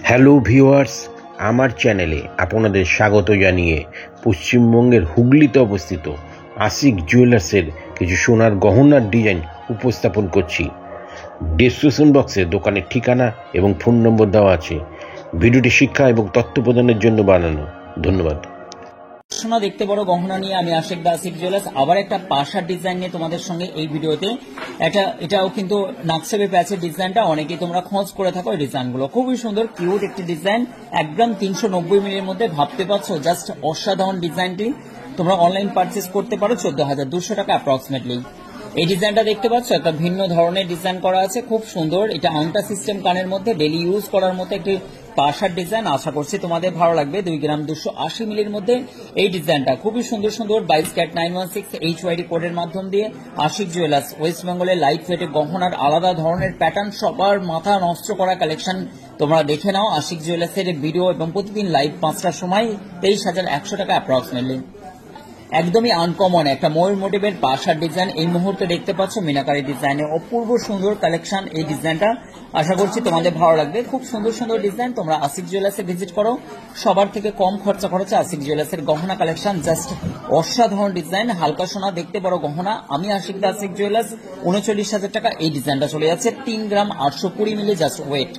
Hello viewers, আমার চ্যানেলে আপনাদের স্বাগত জানিয়ে পশ্চিমবঙ্গের হুগলিতে অবস্থিত আশিক জুয়েলার্সের কিছু সোনার গহনার ডিজাইন উপস্থাপন করছি। ডেসক্রিপশন বক্সে দোকানের ঠিকানা এবং ফোন নম্বর দেওয়া আছে। ভিডিওটি শিক্ষা এবং তথ্য প্রদানের জন্য বানানো। ধন্যবাদ। সোনা দেখতে বড় গহনা নিয়ে আমি আশিক দা আশিক জুয়েলার্স আবার একটা পাশার ডিজাইন নিয়ে তোমাদের সঙ্গে এই ভিডিওতে। এটাও কিন্তু নাকশেপে প্যাচের ডিজাইনটা অনেকেই তোমরা খোঁজ করে থাকো। এই ডিজাইনগুলো খুবই সুন্দর, কিউট একটি ডিজাইন, একদম 390 মিলির মধ্যে। ভাবতে পারছো জাস্ট অসাধারণ ডিজাইনটি। তোমরা অনলাইন পারচেস করতে পারো 14,200 টাকা অ্যাপ্রক্সিমেটলি। এই ডিজাইনটা দেখতে পাচ্ছ, একটা ভিন্ন ধরনের ডিজাইন করা আছে, খুব সুন্দর। এটা আংটা সিস্টেম কানের মধ্যে ডেলি ইউজ করার মতো একটি পাশার ডিজাইন। আশা করছি তোমাদের ভালো লাগবে। 2 গ্রাম 280 মিলির মধ্যে এই ডিজাইনটা খুবই সুন্দর সুন্দর। 22 ক্যারেট 916 HYD কোডের মাধ্যম দিয়ে আশিক জুয়েলার্স ওয়েস্ট বেঙ্গলের লাইট ওয়েটের গহনার আলাদা ধরনের প্যাটার্ন, সবার মাথা নষ্ট করা কালেকশন তোমরা দেখে নাও আশিক জুয়েলার্সের ভিডিও। এবং প্রতিদিন লাইভ 5টার সময় 23,100 টাকা অ্যাপ্রক্সিমেটলি। একদমই আনকমন একটা ময়ূর মোটিভের পাশার ডিজাইন এই মুহূর্তে দেখতে পাচ্ছ, মিনাকারি ডিজাইনে অপূর্ব সুন্দর কালেকশন। এই ডিজাইনটা আশা করছি তোমাদের ভালো লাগবে। খুব সুন্দর সুন্দর ডিজাইন। তোমরা আশিক জুয়েলার্সে ভিজিট করো, সবার থেকে কম খরচা খরচে আশিক জুয়েলার্সের গহনা কালেকশন। জাস্ট অসাধারণ ডিজাইন, হালকা সোনা দেখতে বড় গহনা। আমি আশিক দা আশিক জুয়েলার্স। 39,000 টাকা এই ডিজাইনটা চলে যাচ্ছে। 3 গ্রাম 820 মিলি জাস্ট ওয়েট।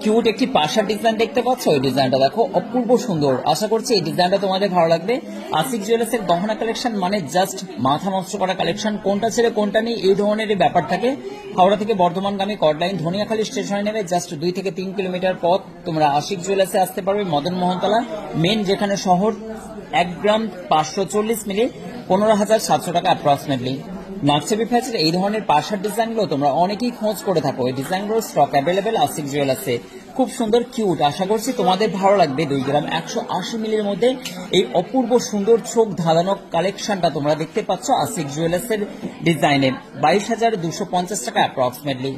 কিউট একটি পাশার ডিজাইন দেখতে পাচ্ছ। এই ডিজাইনটা দেখো, অপূর্ব সুন্দর। আশা করছি এই ডিজাইনটা তোমাদের ভালো লাগবে। আশিক জুয়েলার্সের গহনা কালেকশন মানে জাস্ট মাথা নষ্ট করা কালেকশন। কোনটা ছেড়ে কোনটা নেই এই ধরনের ব্যাপার থাকে। হাওড়া থেকে বর্ধমানগামী কর্ডলাইন ধনিয়াখালী স্টেশনে নেমে জাস্ট 2 থেকে 3 কিলোমিটার পথ তোমরা আশিক জুয়েলার্সে আসতে পারবে। মদন মোহনতলা মেন যেখানে শহর। 1 গ্রাম 540 মিলি 15,700 টাকা অ্যাপ্রক্সিমেটলি। নাকশেপি প্যাচের এই ধরনের পাশার ডিজাইনগুলো তোমরা অনেকেই খোঁজ করে থাকো। এই ডিজাইনগুলোর স্টক অ্যাভেলেবেল আশিক জুয়েলার্সে। খুব সুন্দর, কিউট। আশা করছি তোমাদের ভালো লাগবে। 2 গ্রাম 180 মিলির মধ্যে এই অপূর্ব সুন্দর চোখ ধাঁধানো কালেকশনটা তোমরা দেখতে পাচ্ছ আশিক জুয়েলার্সের ডিজাইনে। 22,250 টাকা অ্যাপ্রক্সিমেটলি।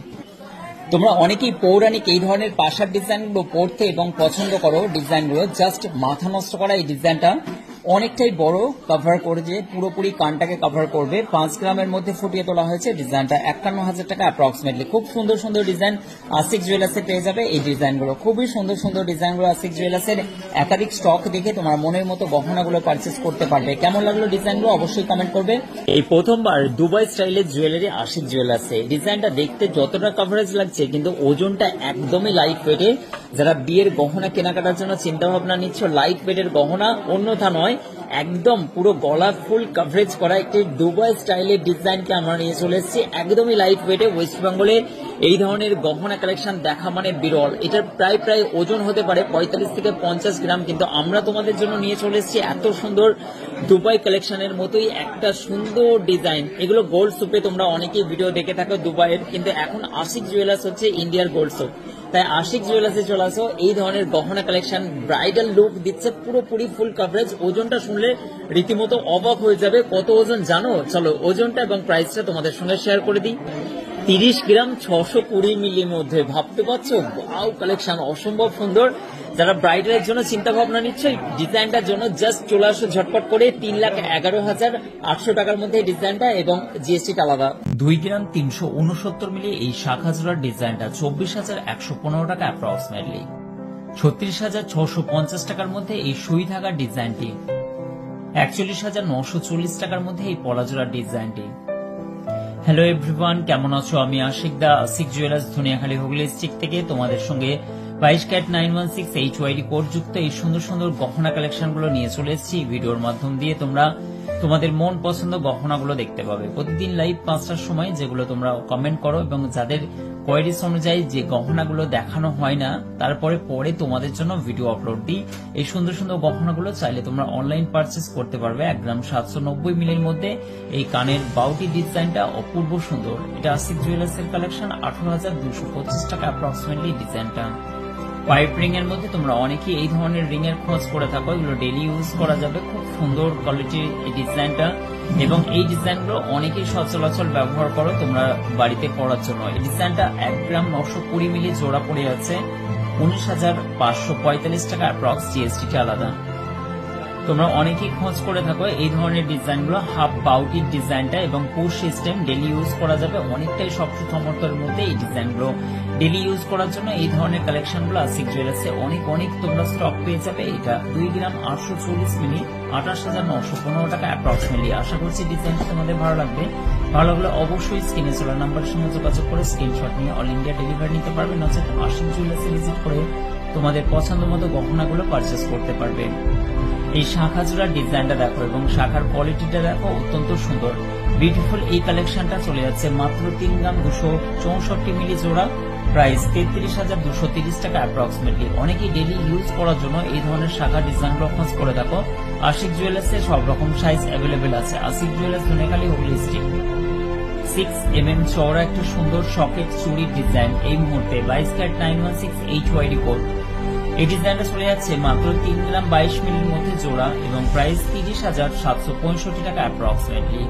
তোমরা অনেকেই পৌরাণিক এই ধরনের পাশার ডিজাইনগুলো পড়তে এবং পছন্দ করো। ডিজাইনগুলো জাস্ট মাথা নষ্ট করা। এই ডিজাইনটা অনেকটাই বড়, কভার করে যে পুরোপুরি কানটাকে কভার করবে। 5 গ্রামের মধ্যে ফুটিয়ে তোলা হয়েছে। ডিজাইনটা 51,000 টাকা অ্যাপ্রক্সিমেটলি। খুব সুন্দর সুন্দর ডিজাইন আশিক জুয়েলার্সে পেয়ে যাবে। এই ডিজাইনগুলো খুবই সুন্দর সুন্দর ডিজাইনগুলো আশিক জুয়েলার্সের একাধিক স্টক দেখে তোমার মনের মতো গহনাগুলো পারচেস করতে পারবে। কেমন লাগলো ডিজাইনগুলো অবশ্যই কমেন্ট করবে। এই প্রথমবার দুবাই স্টাইলের জুয়েলারি আশিক জুয়েলার্সে। ডিজাইনটা দেখতে যতটা কভারেজ লাগছে কিন্তু ওজনটা একদমই লাইট ওয়েটে। যারা বিয়ের গহনা কেনাকাটার জন্য চিন্তা ভাবনা নিচ্ছ, লাইট ওয়েটের গহনা, অন্যথা নয়, একদম পুরো গলা ফুল কভারেজ করা একটি দুবাই স্টাইলের ডিজাইনকে আমরা নিয়ে চলে এসেছি। একদমই লাইট ওয়েটে। ওয়েস্ট বেঙ্গলে এই ধরনের গহনা কালেকশন দেখা মানে বিরল। এটার প্রায় ওজন হতে পারে 45 থেকে 50 গ্রাম, কিন্তু আমরা তোমাদের জন্য নিয়ে চলে এসেছি এত সুন্দর দুবাই কালেকশনের মতোই একটা সুন্দর ডিজাইন। এগুলো গোল্ড সুপে তোমরা অনেকেই ভিডিও দেখে থাকো দুবাইয়ের, কিন্তু এখন আশিক জুয়েলার্স হচ্ছে ইন্ডিয়ার গোল্ড সুপ। তাই আশিক জুয়েলার্সে চলে আসো। এই ধরনের গহনা কালেকশন ব্রাইডাল লুক দিচ্ছে, পুরোপুরি ফুল কভারেজ। ওজনটা শুনলে রীতিমতো অবাক হয়ে যাবে। কত ওজন জানো? চলো ওজনটা এবং প্রাইসটা তোমাদের সঙ্গে শেয়ার করে দিই। 30 গ্রাম 620 মিলির মধ্যে। ভাবতে পারছো ওয়াও কালেকশন, অসম্ভব সুন্দর। যারা ব্রাইডালের জন্য চিন্তা ভাবনা নিচ্ছে ডিজাইনটার জন্য জাস্ট চলে আসো ঝটপট করে। 3,11,800 টাকার মধ্যে এই ডিজাইনটা এবং জিএসটিটা আলাদা। 2 গ্রাম 369 মিলি এই শাখা জোড়ার ডিজাইনটা 24,115 টাকা অ্যাপ্রক্সিমেটলি। 36,650 টাকার মধ্যে এই সুই থাকার ডিজাইনটি। 41,940 টাকার মধ্যে এই পলাজোড়ার ডিজাইনটি। হ্যালো এভরিওয়ান, কেমন আছো? আমি আশিক দা আশিক জুয়েলার্স ধনিয়াখালী হুগলি ডিস্ট্রিক্ট থেকে তোমাদের সঙ্গে 22 ক্যারেট 916 HYD কোড যুক্ত এই সুন্দর সুন্দর গহনা কালেকশন গুলো নিয়ে চলে এসেছি। ভিডিওর মাধ্যম দিয়ে তোমরা তোমাদের মন পছন্দ গহনাগুলো দেখতে পাবে প্রতিদিন লাইভ 5টার সময়, যেগুলো তোমরা কমেন্ট করো এবং যাদের কোয়ারিজ অনুযায়ী যে গহনাগুলো দেখানো হয় না তারপরে পরে তোমাদের জন্য ভিডিও আপলোড দিই। এই সুন্দর সুন্দর গহনাগুলো চাইলে তোমরা অনলাইন পারচেস করতে পারবে। 1 গ্রাম 790 মিলির মধ্যে এই কানের বাউটি ডিজাইনটা অপূর্ব সুন্দর। এটা আশিক জুয়েলার্সের কালেকশন। 18,225 টাকা অ্যাপ্রক্সিমেটলি ডিজাইনটা। পাইপ রিং এর মধ্যে তোমরা অনেকেই এই ধরনের রিং এর খোঁজ করে থাকো। এগুলো ডেলি ইউজ করা যাবে। খুব সুন্দর কোয়ালিটির এই ডিজাইনটা এবং এই ডিজাইনগুলো অনেকেই সচরাচর ব্যবহার করো তোমরা বাড়িতে পরার জন্য। এই ডিজাইনটা 1 গ্রাম 920 মিলি জোড়া পড়ে যাচ্ছে 19,545 টাকা অ্যাপ্রক্স, জিএসটি আলাদা। তোমরা অনেকেই খোঁজ করে থাকো এই ধরনের ডিজাইনগুলো, হাফ পাউটির ডিজাইনটা এবং পুশ সিস্টেম, ডেলি ইউজ করা যাবে, অনেকটাই শক্ত সমর্থের মধ্যে এই ডিজাইনগুলো ডেলি ইউজ করার জন্য এই ধরনের কালেকশনগুলো আশিক জুয়েলার্সে অনেক তোমরা স্টক পেয়ে যাবে। এটা 2 গ্রাম 840 মিলি 28,915 টাকা অ্যাপ্রক্সিমেটলি। আশা করছি ডিজাইনটা তোমাদের ভালো লাগবে। ভালো লাগলে অবশ্যই স্ক্রিনে চলা নাম্বারের সঙ্গে যোগাযোগ করে স্ক্রিনশট নিয়ে অল ইন্ডিয়া ডেলিভারি নিতে পারবে, নচেত আশিক জুয়েলার্সে ভিজিট করে তোমাদের পছন্দ মতো গহনাগুলো পারচেস করতে পারবে। এই শাখা জোড়ার ডিজাইনটা দেখো এবং শাখার কোয়ালিটিটা দেখো, অত্যন্ত সুন্দর বিউটিফুল। এই কালেকশনটা চলে যাচ্ছে মাত্র 3 গ্রাম 264 মিলি জোড়া, প্রাইস 33,230 টাকা অ্যাপ্রক্সিমেটলি। অনেকেই ডেলি ইউজ করার জন্য এই ধরনের শাখা ডিজাইনগুলো খোঁজ করে দেখো। আশিক জুয়েলার্সে সব রকম সাইজ অ্যাভেলেবেল আছে। Ashiq jewellers Dhanekhali Hooghly street. 6 mm চওড়া একটা সুন্দর সকেট চুড়ির ডিজাইন এই মুহূর্তে 22 ক্যারেট 916 HYD কোড। এই ডিজাইনটা চলে যাচ্ছে মাত্র 3 গ্রাম 22 মিলির মধ্যে জোড়া এবং প্রাইস 30,765 টাকা অ্যাপ্রক্সিমেটলি।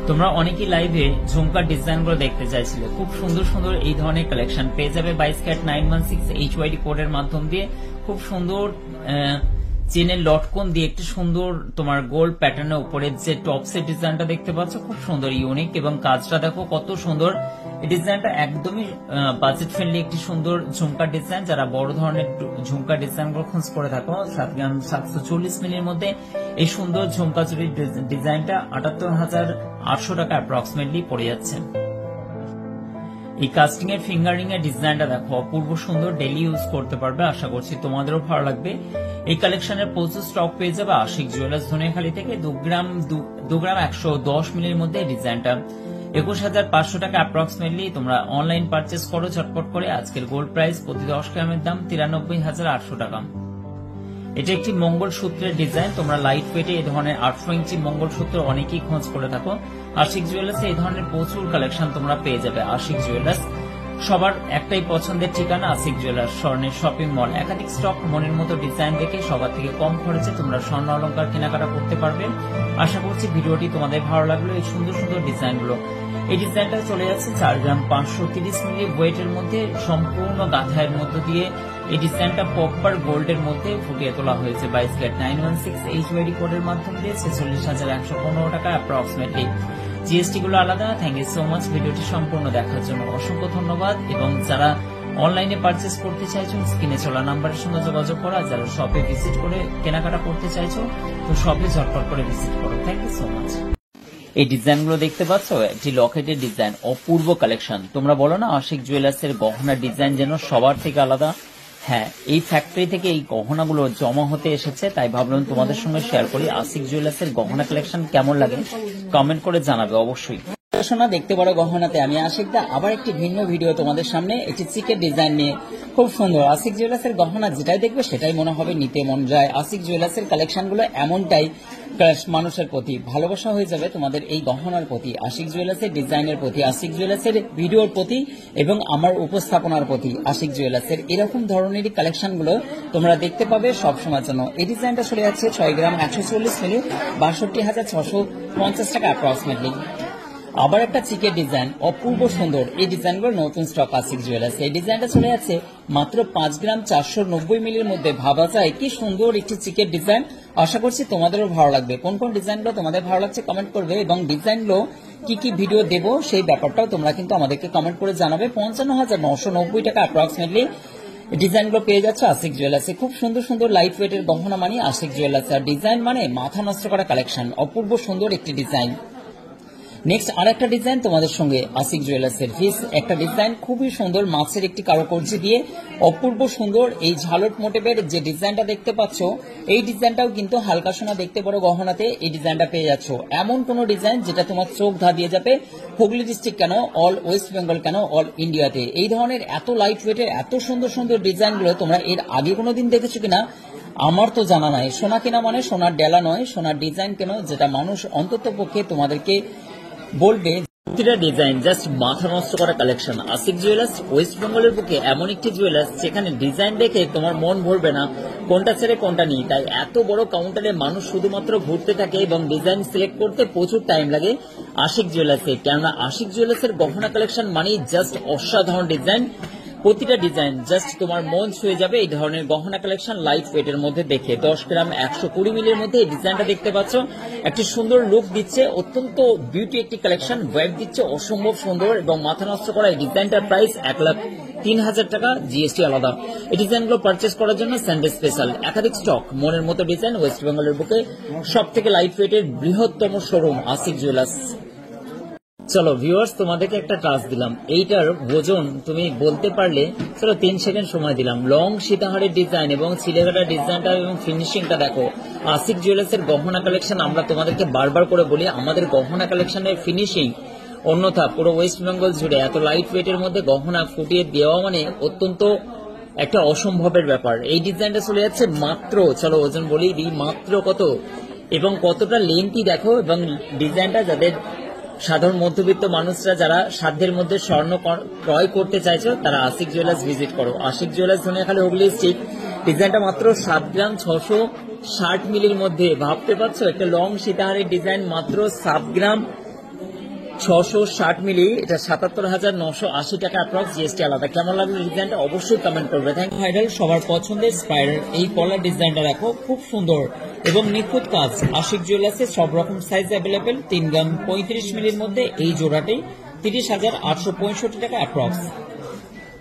তোমরা অনেকেই লাইভে ঝুমকার ডিজাইনগুলো দেখতে চাইছিলে, খুব সুন্দর এই ধরনের কালেকশন পেয়ে যাবে 22 ক্যারেট 916 HYD কোডের মাধ্যম দিয়ে। খুব সুন্দর চেনের লটকন দিয়ে একটি সুন্দর তোমার গোল্ড প্যাটার্নের উপরে যে টপসের ডিজাইনটা দেখতে পাচ্ছ, খুব সুন্দর ইউনিক এবং কাজটা দেখো কত সুন্দর। এই ডিজাইনটা একদমই বাজেট ফ্রেন্ডলি একটি সুন্দর ঝুমকার ডিজাইন। যারা বড় ধরনের ঝুমকার ডিজাইনগুলো খোঁজ করে থাকো, 7 গ্রাম 740 মিলির মধ্যে এই সুন্দর ঝুমকা চুরির ডিজাইনটা 78,800 টাকা অ্যাপ্রক্সিমেটলি পড়ে যাচ্ছে। এই কাস্টিং এর ফিঙ্গারিং এর ডিজাইনটা দেখো, অপূর্ব সুন্দর, ডেলি ইউজ করতে পারবে। আশা করছি তোমাদেরও ভালো লাগবে। এই কালেকশনের প্রচুর স্টক পেয়ে যাবে আশিক জুয়েলার্স ধনেখালি থেকে। 2 গ্রাম 110 মিলির মধ্যে ডিজাইনটা 21,500 টাকা অ্যাপ্রক্সিমেটলি। তোমরা অনলাইন পারচেস করো ঝটপট করে। আজকের গোল্ড প্রাইস প্রতি 10 গ্রামের দাম 93,800 টাকা। এটা একটি মঙ্গলসূত্রের ডিজাইন। তোমরা লাইট ওয়েটে এই ধরনের 800 ইঞ্চি মঙ্গলসূত্র অনেকেই খোঁজ করে থাকো। আশিক জুয়েলার্সে এই ধরনের প্রচুর কালেকশন তোমরা পেয়ে যাবে। আশিক জুয়েলার্স সবার একটাই পছন্দের ঠিকানা, আশিক জুয়েলার্স স্বর্ণের শপিং মল। একাধিক স্টক, মনের মতো ডিজাইন দেখে সবার থেকে কম খরচে তোমরা স্বর্ণ অলংকার কেনাকাটা করতে পারবে। আশা করছি ভিডিওটি তোমাদের ভালো লাগলো। এই সুন্দর ডিজাইনগুলো, এই ডিজাইনটা চলে যাচ্ছে 4 গ্রাম 530 মিলি ওয়েটের মধ্যে, সম্পূর্ণ গাঁথায়ের মধ্য দিয়ে এই ডিজাইনটা প্রপার গোল্ডের মধ্যে ফুটিয়ে তোলা হয়েছে 22 ক্যারেট 916 HYD কোডের মাধ্যমে দিয়ে 46,115 টাকা অ্যাপ্রক্সিমেটলি। জিএসটি গুলো আলাদা। থ্যাংক ইউ সো মাচ ভিডিওটি সম্পূর্ণ দেখার জন্য, অসংখ্য ধন্যবাদ। এবং যারা অনলাইনে পারচেস করতে চাইছো স্ক্রিনে চলা নাম্বারের সঙ্গে যোগাযোগ করা। যারা শপে ভিজিট করে কেনাকাটা করতে চাইছো তো শপে ঝটপট করে ভিজিট করো। Thank you so much. এই ডিজাইনগুলো দেখতে পাচ্ছ, একটি লকেটের ডিজাইন, অপূর্ব কালেকশন। তোমরা বলো না আশিক জুয়েলার্সের গহনার ডিজাইন যেন সবার থেকে আলাদা। হ্যাঁ, এই ফ্যাক্টরি থেকে এই গহনাগুলো জমা হতে এসেছে, তাই ভাবলাম তোমাদের সঙ্গে শেয়ার করি। আশিক জুয়েলার্সের গহনা কালেকশন কেমন লাগে কমেন্ট করে জানাবে অবশ্যই। সোনা দেখতে পারো গহনাতে আমি আশিক দা আবার একটি ভিন্ন ভিডিও তোমাদের সামনে, একটি চিকের ডিজাইন নিয়ে। খুব সুন্দর আশিক জুয়েলার্সের গহনা যেটাই দেখবে সেটাই মনে হবে নিতে মন যায়। আশিক জুয়েলার্সের কালেকশনগুলো এমনটাই, মানুষের প্রতি ভালোবাসা হয়ে যাবে তোমাদের এই গহনার প্রতি, আশিক জুয়েলার্সের ডিজাইনের প্রতি, আশিক জুয়েলার্সের ভিডিওর প্রতি এবং আমার উপস্থাপনার প্রতি। আশিক জুয়েলার্সের এরকম ধরনেরই কালেকশনগুলো তোমরা দেখতে পাবে সবসময়ের জন্য। এই ডিজাইনটা চলে যাচ্ছে 6 গ্রাম 140 মিলি 62,650 টাকা অ্যাপ্রক্সিমেটলি। আবার একটা চিকের ডিজাইন, অপূর্ব সুন্দর। এই ডিজাইনগুলো নতুন স্টক আশিক জুয়েলার্স। এই ডিজাইনটা চলে যাচ্ছে মাত্র 5 গ্রাম 490 মিলির মধ্যে। ভাবা যায় কি সুন্দর একটি চিকের ডিজাইন। আশা করছি তোমাদেরও ভালো লাগবে। কোন কোন ডিজাইনগুলো তোমাদের ভালো লাগছে কমেন্ট করবে এবং ডিজাইনগুলো কি ভিডিও দেবো সেই ব্যাপারটাও তোমরা কিন্তু আমাদেরকে কমেন্ট করে জানাবে। 55,990 টাকা অ্যাপ্রক্সিমেটলি ডিজাইনগুলো পেয়ে যাচ্ছে আশিক জুয়েলার্সে। খুব সুন্দর লাইট ওয়েটের গহনা মানে আশিক জুয়েলার্স, আর ডিজাইন মানে মাথা নষ্ট করা কালেকশন, অপূর্ব সুন্দর একটি ডিজাইন। নেক্সট আর একটা ডিজাইন তোমাদের সঙ্গে আশিক জুয়েলার্সের ফিস একটা ডিজাইন, খুবই সুন্দর মাছের একটি কারুকার্য দিয়ে অপূর্ব সুন্দর। এই ঝালট মোটিভের যে ডিজাইনটা দেখতে পাচ্ছ, এই ডিজাইনটাও কিন্তু হালকা সোনা দেখতে পারো গহনাতে এই ডিজাইনটা পেয়ে যাচ্ছ। এমন কোন ডিজাইন যেটা তোমার চোখ ধাঁধিয়ে যাবে, হুগলি ডিস্ট্রিক্ট কেন, অল ওয়েস্ট বেঙ্গল কেন, অল ইন্ডিয়াতে। এই ধরনের এত লাইট ওয়েটের এত সুন্দর ডিজাইনগুলো তোমরা এর আগে কোনোদিন দেখেছো কিনা আমার তো জানা নাই। সোনা কেনা মানে সোনার ডেলা নয়, সোনার ডিজাইন কেন, যেটা মানুষ অন্তত পক্ষে তোমাদেরকে বলবে। প্রতিটা ডিজাইন জাস্ট মাথা নষ্ট করা কালেকশন। আশিক জুয়েলার্স ওয়েস্ট বেঙ্গলের বুকে এমন একটি জুয়েলার্স যেখানে ডিজাইন দেখে তোমার মন ভরবে না কোনটা ছেড়ে কোনটা নিই। তাই এত বড় কাউন্টারে মানুষ শুধুমাত্র ঘুরতে থাকে এবং ডিজাইন সিলেক্ট করতে প্রচুর টাইম লাগে আশিক জুয়েলার্সে। কেননা আশিক জুয়েলার্সের গহনা কালেকশন মানেই জাস্ট অসাধারণ ডিজাইন, প্রতিটা ডিজাইন জাস্ট তোমার মন ছুঁয়ে যাবে। এই ধরনের গহনা কালেকশন লাইট ওয়েটের মধ্যে দেখে 10 গ্রাম 120 মিলির মধ্যে এই ডিজাইনটা দেখতে পাচ্ছ, একটি সুন্দর লুক দিচ্ছে, অত্যন্ত বিউটি একটি কালেকশন, ওয়েট দিচ্ছে অসম্ভব সুন্দর এবং মাথা নষ্ট করা। এই ডিজাইনটার প্রাইস 1,03,000 টাকা, জিএসটি আলাদা। এই ডিজাইনগুলো পারচেস করার জন্য সানডে স্পেশাল একাধিক স্টক, মনের মতো ডিজাইন, ওয়েস্ট বেঙ্গলের বুকে সব থেকে লাইট ওয়েটের বৃহত্তম শোরুম আশিক জুয়েলার্স। চলো ভিউয়ার্স, তোমাদেরকে একটা টাস্ক দিলাম, এইটার ওজন তুমি বলতে পারলে, চলো 3 সেকেন্ড সময় দিলাম। লং সীতাহারের ডিজাইন এবং সিলেকাটা ডিজাইনটা এবং ফিনিশিংটা দেখো। আশিক জুয়েলার্সের গহনা কালেকশন আমরা তোমাদেরকে বারবার করে বলি, আমাদের গহনা কালেকশনের ফিনিশিং অন্যথা পুরো ওয়েস্ট বেঙ্গল জুড়ে এত লাইট ওয়েটের মধ্যে গহনা ফুটিয়ে দেওয়া মানে অত্যন্ত একটা অসম্ভবের ব্যাপার। এই ডিজাইনটা চলে যাচ্ছে মাত্র, চলো ওজন বলি দিই, মাত্র কত এবং কতটা লেন্থই দেখো। এবং ডিজাইনটা যাদের সাধারণ মধ্যবিত্ত মানুষরা যারা সাধ্যের মধ্যে স্বর্ণ ক্রয় করতে চাইছো তারা আশিক জুয়েলার্স ভিজিট করো। Ashiq jewellers Dhaniakhali Hooghly street. ডিজাইনটা মাত্র 7 গ্রাম 660 মিলির মধ্যে, ভাবতে পারছো একটা লং সীতাহারের ডিজাইন মাত্র 7 গ্রাম 660 মিলি, এটা 77,980 টাকা অ্যাপ্রক্স, জিএসটি আলাদা। কেমন লাগলো ডিজাইনটা অবশ্যই কমেন্ট করবে। Thank you. ভাইরাল সবার পছন্দের স্পাইরাল এই পলার ডিজাইনটা দেখো, খুব সুন্দর এবং নিখুঁত কাজ। আশিক জুয়েলার্সে সব রকম সাইজ অ্যাভেলেবেল। 3 গ্রাম 35 মিলির মধ্যে এই জোড়াটি 30,865 টাকা অ্যাপ্রক্স।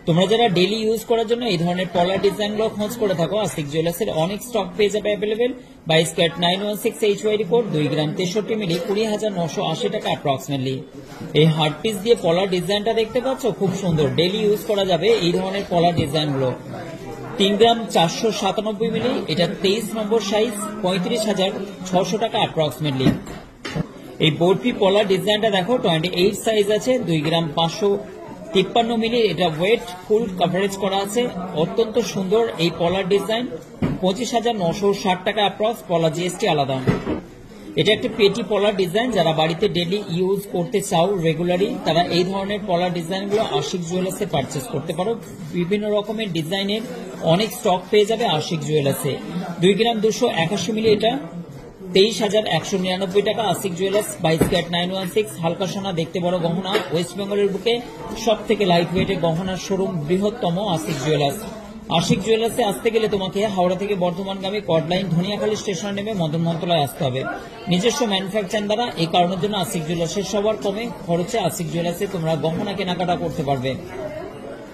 তোমরা যারা ডেইলি ইউজ করার জন্য এই ধরনের পলার ডিজাইনগুলো খোঁজ করে থাকো, আশিক জুয়েলার্সের অনেক স্টক পেয়ে যাবে অ্যাভেলেবেল। 22 ক্যারেট 916 HYD কোড, 2 গ্রাম 63 মিলি, 20,980 টাকা অ্যাপ্রক্সিমেটলি। এই হার্ড পিস দিয়ে পলার ডিজাইনটা দেখতে পাচ্ছ, খুব সুন্দর, ডেইলি ইউজ করা যাবে এই ধরনের পলার ডিজাইনগুলো। 3 গ্রাম 497 মিলি, এটা 23 নম্বর সাইজ, 35,600 টাকা অ্যাপ্রক্সিমেটলি। এই বরফি পলার ডিজাইনটা দেখো, 28 সাইজ আছে, 2 গ্রাম 553 মিলি, এটা ওয়েট ফুল কভারেজ করা আছে, অত্যন্ত সুন্দর এই পলার ডিজাইন, 25,960 টাকা অ্যাপ্রক্স, পলা জিএসটি আলাদা। এটা একটা পেটি পলার ডিজাইন, যারা বাড়িতে ডেইলি ইউজ করতে চাও রেগুলারলি তারা এই ধরনের পলার ডিজাইনগুলো আশিক জুয়েলার্সে পারচেস করতে পারো। বিভিন্ন রকমের ডিজাইনের অনেক স্টক পেয়ে যাবে আশিক জুয়েলার্সে। 2 গ্রাম 281 মিলি, এটা 23,199 টাকা, আশিক জুয়েলার্স। 22 ক্যারেট 916 হালকা সোনা, দেখতে বড় গহনা, ওয়েস্ট বেঙ্গলের বুকে সব থেকে লাইট ওয়েটের গহনার শোরুম বৃহত্তম আশিক জুয়েলার্স। আশিক জুয়েলার্সে আসতে গেলে তোমাকে হাওড়া থেকে বর্ধমানগামী কড লাইন ধনিয়াখালী স্টেশনে নেমে মদন মন্ত্রণালয়ে আসতে হবে। নিজস্ব ম্যানুফ্যাকচার দ্বারা, এই কারণের জন্য আশিক জুয়েলার্সের সবার কমে খরচে আশিক জুয়েলার্সে তোমরা গহনা কেনাকাটা করতে পারবে।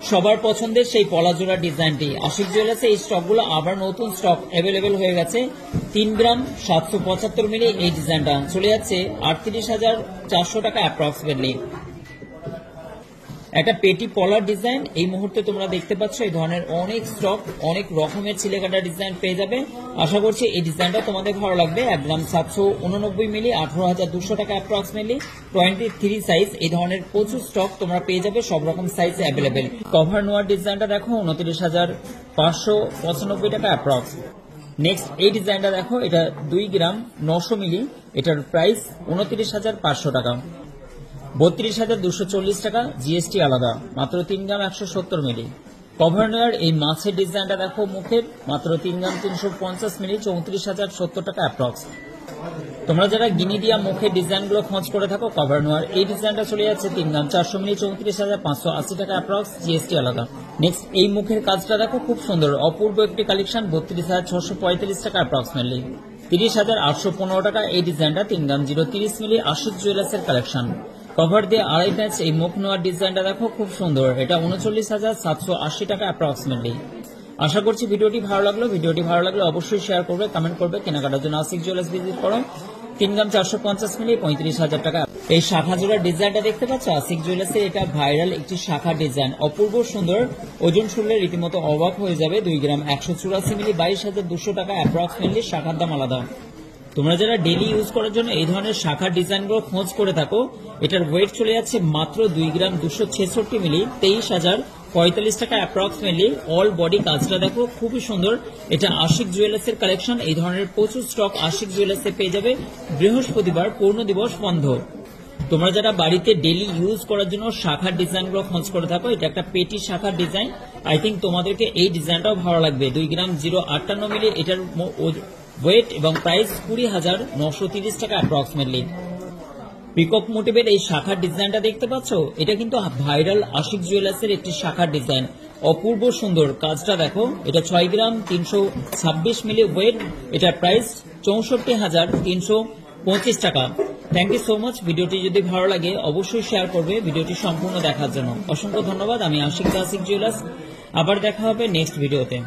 সবার পছন্দের সেই পলাজোড়া ডিজাইনটি আশিক জুয়েলার্সে এই স্টকগুলো আবার নতুন স্টক অ্যাভেলেবেল হয়ে গেছে। 3 গ্রাম 775 মিলি এই ডিজাইনটা চলে যাচ্ছে 38,400 টাকা অ্যাপ্রক্সিমেটলি। একটা পেটি পলার ডিজাইন এই মুহূর্তে তোমরা দেখতে পাচ্ছ, এই ধরনের অনেক স্টক, অনেক রকমের ছিলেকাটা ডিজাইন পেয়ে যাবে। আশা করছি এই ডিজাইনটা তোমাদের ভালো লাগবে। 1 গ্রাম 789 মিলি, 18,200 টাকা অ্যাপ্রক্সিমেটলি, 23 সাইজ, এই ধরনের প্রচুর স্টক তোমরা পেয়ে যাবে, সব রকম সাইজে অ্যাভেলেবেল। কভার নোয়ার ডিজাইনটা দেখো, 29,595 টাকা অ্যাপ্রক্স। নেক্সট এই ডিজাইনটা দেখো, এটা 2 গ্রাম 900 মিলি, এটার প্রাইস 29,500 টাকা, 32,240 টাকা, জিএসটি আলাদা, মাত্র 3 গ্রাম 170 মিলি। কভারনার এই মাছের ডিজাইনটা দেখো মুখের, মাত্র 3 গ্রাম 350 মিলি, 34,070 টাকা অ্যাপ্রক্স। তোমরা যারা গিনি দিয়া মুখের ডিজাইনগুলো খোঁজ করে থাকো, কভারনার এই ডিজাইনটা চলে যাচ্ছে 3 গ্রাম 400 মিলি, 34,580 টাকা অ্যাপ্রক্স, জিএসটি আলাদা। নেক্সট এই মুখের কাজটা দেখো, খুব সুন্দর, অপূর্ব একটি কালেকশন, 32,645 টাকা অ্যাপ্রক্সিমেটলি, 30,815 টাকা এই ডিজাইনটা, 3 গ্রাম 030 মিলি, আশিক জুয়েলার্সের কালেকশন। কভার দিয়ে 2.5 প্যাচ এই মুখ নেওয়ার ডিজাইনটা দেখো, খুব সুন্দর, এটা 39,780 টাকা অ্যাপ্রক্সিমেটলি। আশা করছি ভিডিওটি ভালো লাগলো। ভিডিওটি ভালো লাগলে অবশ্যই শেয়ার করবে, কমেন্ট করবে। কেনাকাটার জন্য আশিক জুয়েলার্স ভিজিট করো। 3 গ্রাম 450 মিলি, 35,000 টাকা। এই শাখা জোড়ার ডিজাইনটা দেখতে পাচ্ছ আশিক জুয়েলার্সে, এটা ভাইরাল একটি শাখা ডিজাইন, অপূর্ব সুন্দর, ওজন শুনলে রীতিমতো অবাক হয়ে যাবে। 2 গ্রাম 184 মিলি, 22,200 টাকা অ্যাপ্রক্সিমেটলি, শাখার দাম আলাদা। তোমরা যারা ডেইলি ইউজ করার জন্য এই ধরনের শাখার ডিজাইনগুলো খোঁজ করে থাকো, এটার ওয়েট চলে যাচ্ছে মাত্র 2 গ্রাম 266 মিলি, 23,045 টাকা অ্যাপ্রক্সিমেটলি। অল বডি কাজটা দেখো, খুবই সুন্দর, এটা আশিক জুয়েলার্সের কালেকশন। এই ধরনের প্রচুর স্টক আশিক জুয়েলার্সে পেয়ে যাবে। বৃহস্পতিবার পূর্ণ দিবস বন্ধ। তোমরা যারা বাড়িতে ডেইলি ইউজ করার জন্য শাখার ডিজাইনগুলো খোঁজ করে থাকো, এটা একটা পেটি শাখার ডিজাইন, আই থিঙ্ক তোমাদেরকে এই ডিজাইনটাও ভালো লাগবে। 2 গ্রাম 058 মিলি, এটার ওয়েট এবং প্রাইস 20,930 টাকা অ্যাপ্রক্সিমেটলি। পিকক মোটিভের এই শাখার ডিজাইনটা দেখতে পাচ্ছ, এটা কিন্তু ভাইরাল আশিক জুয়েলার্সের একটি শাখার ডিজাইন, অপূর্ব সুন্দর কাজটা দেখো। এটা 6 গ্রাম 326 মিলি ওয়েট। এটার প্রাইস 64,325 টাকা। Thank you so much. ভিডিওটি যদি ভালো লাগে অবশ্যই শেয়ার করবে। ভিডিওটি সম্পূর্ণ দেখার জন্য অসংখ্য ধন্যবাদ। আমি আশিক দা আশিক জুয়েলার্স। আবার দেখা হবে নেক্সট ভিডিওতে।